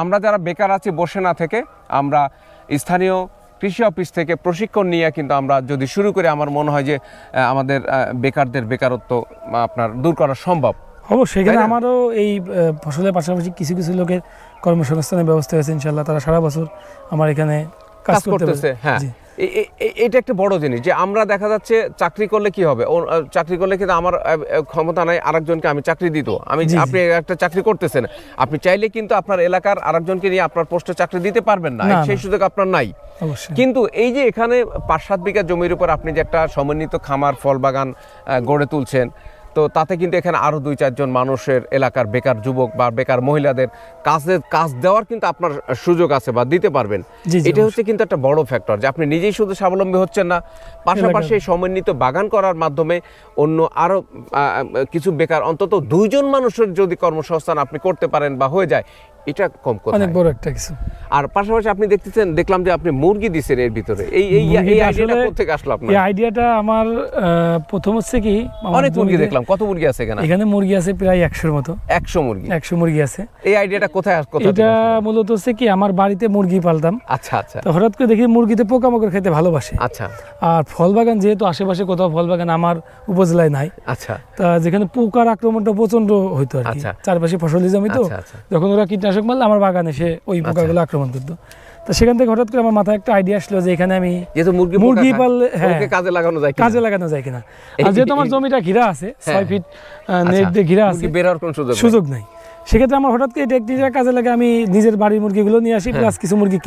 আমরা যারা বেকার আছি বসে না থেকে আমরা স্থানীয় কৃষি অফিস থেকে প্রশিক্ষণ নিয়ে কিন্তু আমরা যদি শুরু করি আমার মনে হয় যে আমাদের বেকারদের বেকারত্ব আপনার দূর করা সম্ভব। অবশ্যই এখানে আমারও এই ফসলের পাশাপাশি কিছু কিছু লোকের কর্মসংস্থানের ব্যবস্থা হয়েছে ইনশাআল্লাহ, তারা সারা বছর আমার এখানে কাজ করতেছে। হ্যাঁ, এটা একটা বড় জিনিস যে আমরা দেখা যাচ্ছে চাকরি করলে কি হবে, চাকরি করলে কিন্তু আমার ক্ষমতা নাই আরেকজনকে আমি চাকরি দিত, আপনি একটা চাকরি করতেছেন, আপনি চাইলে কিন্তু আপনার এলাকার আরেকজনকে নিয়ে আপনার পোস্টে চাকরি দিতে পারবেন না, সেই সুযোগ আপনার নাই। কিন্তু এই যে এখানে 5-7 বিঘা জমির উপর আপনি যে একটা সমন্বিত খামার ফল বাগান গড়ে তুলছেন, তো তাতে কিন্তু এখানে আরো 2-4 জন মানুষের এলাকার বেকার যুবক বা বেকার মহিলাদের কাজ দেওয়ার কিন্তু আপনার সুযোগ আছে বা দিতে পারবেন। এটা হচ্ছে কিন্তু একটা বড় ফ্যাক্টর যে আপনি নিজেই শুধু স্বাবলম্বী হচ্ছেন না, পাশাপাশি সমন্বিত বাগান করার মাধ্যমে অন্য আরো কিছু বেকার অন্তত 2 জন মানুষের যদি কর্মসংস্থান আপনি করতে পারেন বা হয়ে যায়, এটা কম কথা, অনেক বড় একটা কিছু। আর পাশাপাশি আপনি দেখলাম যে আপনি মুরগি দিচ্ছেন এর ভিতরে, এই আইডিয়াটা কোথা থেকে আসলো আপনার? এই আইডিয়াটা আমার প্রথম হচ্ছে কি, অনেক মুরগি দেখলাম, কত মুরগি আছে এখানে? এখানে মুরগি আছে প্রায় 100-এর মতো। 100 মুরগি আছে। এই আইডিয়াটা কোথায়? এটা মূলত হচ্ছে কি, আমার বাড়িতে মুরগি পালতাম। আচ্ছা আচ্ছা। তো হঠাৎ করে দেখি মুরগিতে পোকামাকড় খেতে ভালোবাসে। আচ্ছা। আর ফল বাগান যেহেতু আশেপাশে কোথাও ফল বাগান আমার উপজেলায় নাই। আচ্ছা। তা যেখানে পোকার আক্রমণটা প্রচন্ড হইতো আর কি, চারপাশে ফসলি জমি, তো যখন ওরা কীটনাশক মারলে আমার বাগানে এসে ওই পোকাগুলো আক্রমণ করতো। তো সেখান থেকে হঠাৎ করে আমার মাথায় একটা আইডিয়া আসলো যে এখানে আমি মুরগি পাললে কাজে লাগানো যায় কিনা। আর যেহেতু আমার জমিটা ঘিরা আছে, 6 ফিট নেট দিয়ে ঘিরা আছে, বেরোর কোনো সুযোগ নাই, সেক্ষেত্রে আমার হঠাৎ করে টেকনিকটা কাজে লাগে, আমি নিজের বাড়ির মুরগিগুলো নিয়ে আসি, প্লাস কিছু মুরগি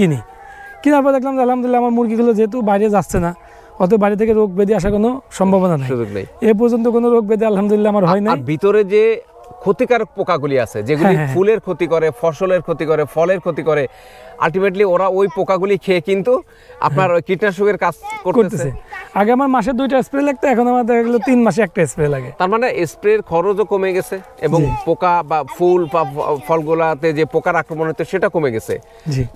কেনার পর দেখলাম যে আলহামদুলিল্লাহ আমার মুরগিগুলো যেহেতু বাইরে যাচ্ছে না, অত বাড়ি থেকে রোগ ব্যাধি আসার কোনো সম্ভাবনা নেই, এ পর্যন্ত কোনো রোগ ব্যাধি আলহামদুলিল্লাহ আমার হয় না। ভিতরে যে ক্ষতিকারক পোকাগুলি আছে যেগুলি ফুলের ক্ষতি করে, ফসলের ক্ষতি করে, ফলের ক্ষতি করে, আলটিমেটলি ওরা ওই পোকাগুলি খেয়ে কিন্তু আপনার কীটনাশকের কাজ করতেছে। আগে আমার মাসে 2টা স্প্রে লাগতো, এখন আমার দেখা গেল 3 মাসে একটা স্প্রে লাগে। তার মানে স্প্রের খরচও কমে গেছে এবং পোকা বা ফুল বা ফলগুলাতে যে পোকার আক্রমণ হতো সেটা কমে গেছে।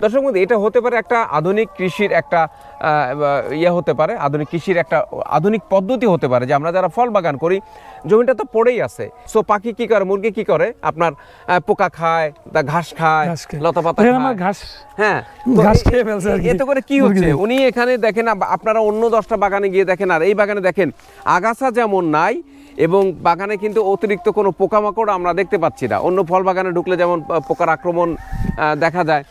দর্শক বন্ধু, এটা হতে পারে একটা আধুনিক কৃষির একটা হতে পারে, আধুনিক কৃষির একটা আধুনিক পদ্ধতি হতে পারে যে আমরা যারা ফল বাগান করি, জমিটা তো পড়েই আছে, সো পাখি কি করে, মুরগি কি করে, আপনার পোকা খায়, ঘাস খায়, লতা পাতা খায়। হ্যাঁ, এতে করে কি হচ্ছে, উনি এখানে দেখেন, আপনারা অন্য 10টা বাগানে গিয়ে দেখেন আর এই বাগানে দেখেন আগাছা যেমন নাই এবং বাগানে কিন্তু অতিরিক্ত কোনো পোকামাকড় আমরা দেখতে পাচ্ছি না। অন্য ফল বাগানে ঢুকলে যেমন পোকার আক্রমণ দেখা যায়,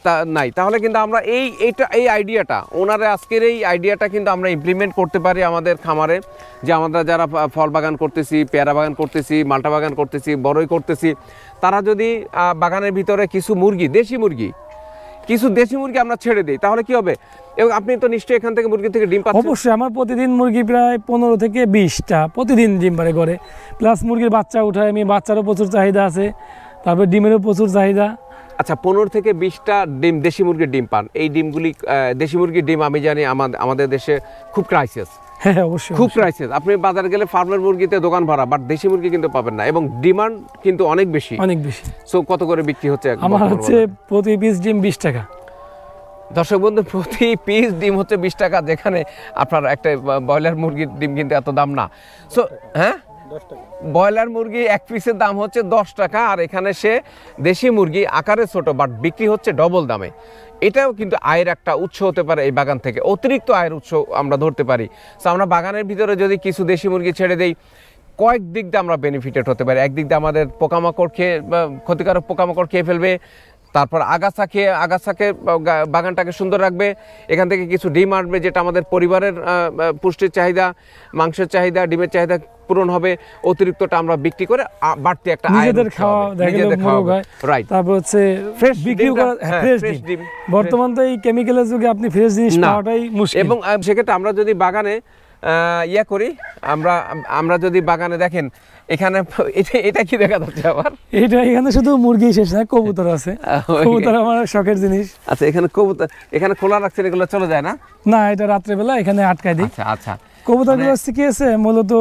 তা নাই। তাহলে কিন্তু আমরা এই আইডিয়াটা, ওনারা আজকের এই আইডিয়াটা কিন্তু আমরা ইমপ্লিমেন্ট করতে পারি আমাদের খামারে, যে আমরা যারা ফল বাগান করতেছি, পেয়ারা বাগান করতেছি, মালটা বাগান করতেছি, বড়ই করতেছি, তারা যদি বাগানের ভিতরে কিছু দেশি মুরগি আমরা ছেড়ে দিই, তাহলে কি হবে? এবং আপনি তো নিশ্চয়ই এখান থেকে মুরগি থেকে ডিম পাচ্ছেন। অবশ্যই, আমার প্রতিদিন মুরগি প্রায় 15 থেকে 20টা প্রতিদিন ডিম পারে করে, প্লাস মুরগির বাচ্চা উঠায় আমি, বাচ্চারও প্রচুর চাহিদা আছে, তারপর ডিমেরও প্রচুর চাহিদা। আচ্ছা, 15 থেকে 20টা ডিম দেশি মুরগির ডিম পান। এই ডিমগুলি, দেশি মুরগির ডিম আমি জানি আমাদের দেশে খুব ক্রাইসিস। হ্যাঁ, অবশ্যই খুব ক্রাইসিস। আপনি বাজারে গেলে ফার্মের মুরগিতে দোকান ভরা, বাট দেশি মুরগি কিন্তু পাবেন না এবং ডিমান্ড কিন্তু অনেক বেশি। সো কত করে বিক্রি হচ্ছে? আমার হচ্ছে প্রতি পিস ডিম 20 টাকা। দর্শক বন্ধু, প্রতি পিস ডিম হচ্ছে 20 টাকা, যেখানে আপনার একটা ব্রয়লার মুরগির ডিম কিন্তু এত দাম না। সো হ্যাঁ, ব্রয়লার মুরগি এক পিসের দাম হচ্ছে 10 টাকা, আর এখানে সে দেশি মুরগি আকারে ছোট বাট বিক্রি হচ্ছে ডবল দামে। এটাও কিন্তু আয়ের একটা উৎস হতে পারে এই বাগান থেকে, অতিরিক্ত আয়ের উৎস আমরা ধরতে পারি। সো আমরা বাগানের ভিতরে যদি কিছু দেশি মুরগি ছেড়ে দেই, কয়েক দিক দিয়ে আমরা বেনিফিটেড হতে পারি। একদিক দিয়ে আমাদের পোকামাকড় খেয়ে, ক্ষতিকারক পোকামাকড় খেয়ে ফেলবে, তারপর আগাছাকে বাগানটাকে সুন্দর রাখবে, এখান থেকে কিছু ডিম আসবে যেটা আমাদের পরিবারের পুষ্টির চাহিদা, মাংসের চাহিদা, ডিমের চাহিদা পূরণ হবে। অতিরিক্তটা আমরা বিক্রি করে বাড়তি একটা নিজেদের খাওয়া, রাইট। তারপর হচ্ছে ফ্রেশ বিক্রি করা, ফ্রেশ ডিম। বর্তমান তো এই কেমিক্যালের যুগে আপনি ফ্রেশ জিনিস পাওয়াটাই মুশকিল। এবং সেক্ষেত্রে আমরা যদি বাগানে ইয়া করি, আমরা যদি বাগানে দেখেন এখানে এটা কি দেখা যাচ্ছে আবার, এটা এখানে শুধু মুরগি শেষ না, কবুতর আছে। কবুতর আমার শখের জিনিস। আচ্ছা, এখানে কবুতর এখানে খোলা রাখছেন, এগুলো চলে যায় না? না, এটা রাত্রে বেলা এখানে আটকায় দিই। আচ্ছা আচ্ছা। কবুতরগুলো কি আছে মূলত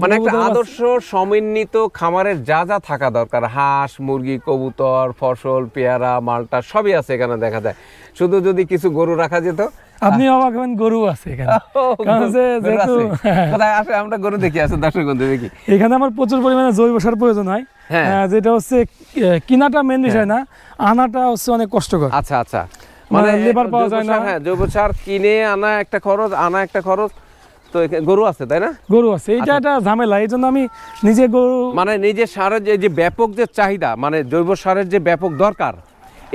মানে একটা আদর্শ সমন্বিত খামারের যা যা থাকা দরকার, হাঁস, মুরগি, কবুতর, ফসল, পেয়ারা, মালটা সবই আছে এখানে দেখা যায়। শুধু যদি কিছু গরু রাখা যেত। আপনি অবাক হবেন, গরু আছে এখানে। কোথায় আসে? আমরা গরু দেখি, আছে দর্শক বন্ধু দেখি। এখানে আমার প্রচুর পরিমাণে জৈব সার প্রয়োজন হয়, যেটা হচ্ছে কিনাটা মেন বিষয় না, আনাটা হচ্ছে অনেক কষ্টকর। আচ্ছা আচ্ছা, মানে লেবার পাওয়া যায় না। হ্যাঁ, জৈব সার কিনে আনা একটা খরচ, আনা একটা খরচ। তো গরু আছে, তাই না? গরু আছে, এইটা একটা ঝামেলা। এই জন্য আমি নিজে গরু, মানে নিজে সারের যে ব্যাপক যে চাহিদা, মানে জৈব সারের যে ব্যাপক দরকার,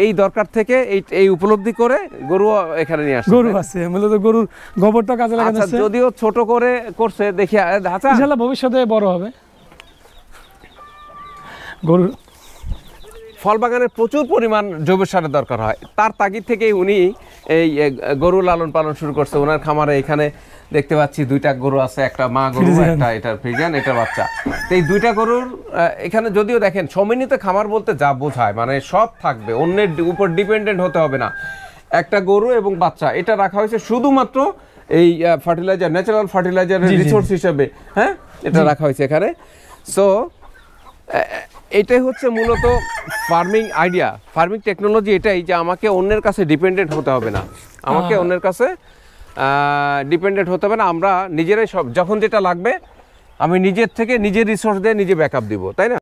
এই দরকার থেকে এই উপলব্ধি করে গরু এখানে নিয়ে আসছে। গরু আছে, মূলত গরুর গোবরটা কাজে লাগানো হচ্ছে। যদিও ছোট করে করছে, দেখি ইনশাআল্লাহ ভবিষ্যতে বড় হবে। গরু ফল বাগানে প্রচুর পরিমাণ জৈব সারের দরকার হয়, তার তাগিদ থেকেই উনি এই গরু লালন পালন শুরু করছে। ওনার খামারে এখানে দেখতে পাচ্ছি 2টা গরু আছে, একটা মা গরু, একটা এটার ফ্রিজিয়ান, এটার বাচ্চা। তো এই 2টা গরুর এখানে যদিও দেখেন সমন্বিত খামার বলতে যা বোঝায়, মানে সব থাকবে, অন্যের উপর ডিপেন্ডেন্ট হতে হবে না। একটা গরু এবং বাচ্চা, এটা রাখা হয়েছে শুধুমাত্র এই ফার্টিলাইজার, ন্যাচারাল ফার্টিলাইজারের রিসোর্স হিসেবে। হ্যাঁ, এটা রাখা হয়েছে এখানে। সো এটাই হচ্ছে মূলত ফার্মিং আইডিয়া, ফার্মিং টেকনোলজি এটাই, যে আমাকে অন্যের কাছে ডিপেন্ডেন্ট হতে হবে না, আমাকে অন্যের কাছে ডিপেন্ডেন্ট হতে হবে না। আমরা নিজেরাই সব, যখন যেটা লাগবে আমি নিজের থেকে নিজের রিসোর্স দিয়ে নিজে ব্যাকআপ দিব, তাই না?